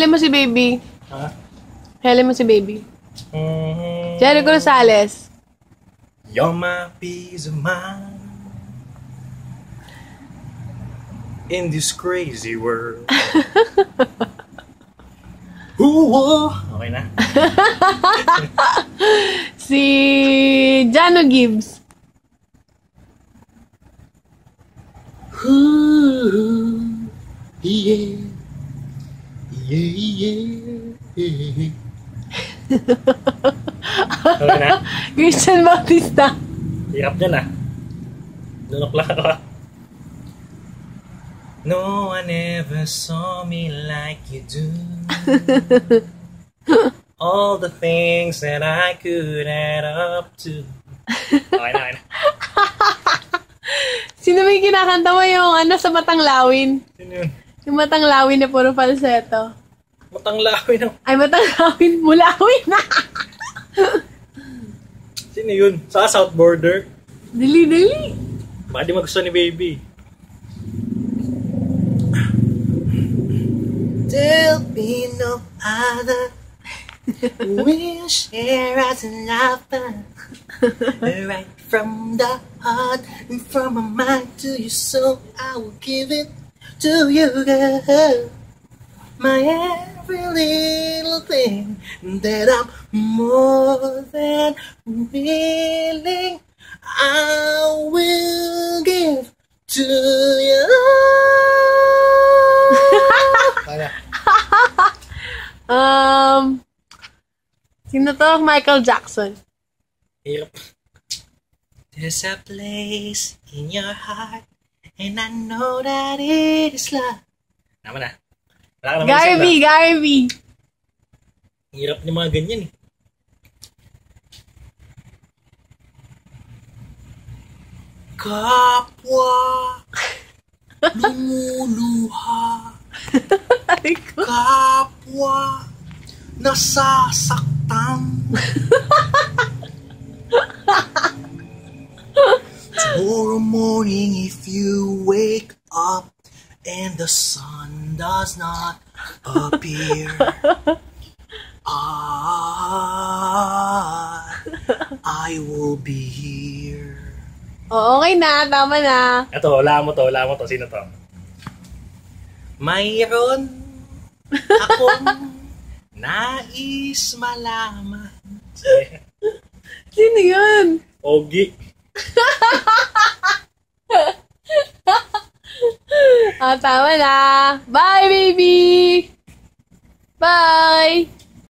Hele mo si baby. Ha? Hele mo si baby. Jericho Rosales. You're my peace of mind in this crazy world. Ooh, okay na? Si Jano Gibbs. Ooh, yeah, yeah, yeah. Okay na? Christian Bautista. Hirap niya na. Lunok lang ako. No one ever saw me like you do. All the things that I could add up to. Okay na, okay na. Sino ba yung kinakanta mo yung ano sa Matang Lawin? Sino yun? Yung Matang Lawin na puro falsetto. Matanglawin ng... Ay, Matang Lawin, Mulawin na! Sino yun? Sa South Border? Dili. Baka di magusto ni baby. There'll be no other. We'll share as a lover. Right from the heart and from my mind to your soul, I will give it to you, girl. My every little thing that I'm more than willing, I will give to you. Sino to? Michael Jackson. Hirap. There's a place in your heart, and I know that it is love. Naman na. Gary V. Hirap ni mga ganyan eh. Kapwa lumuluha, kapwa nasasaktan. Tomorrow morning if you wake up and the sun does not appear, I will be here. Oh, okay na, tama na. Ito, wala mo to. Sino to? Mayroon akong nais malaman. Sino yun? Ogi. Tama na. Bye, baby! Bye!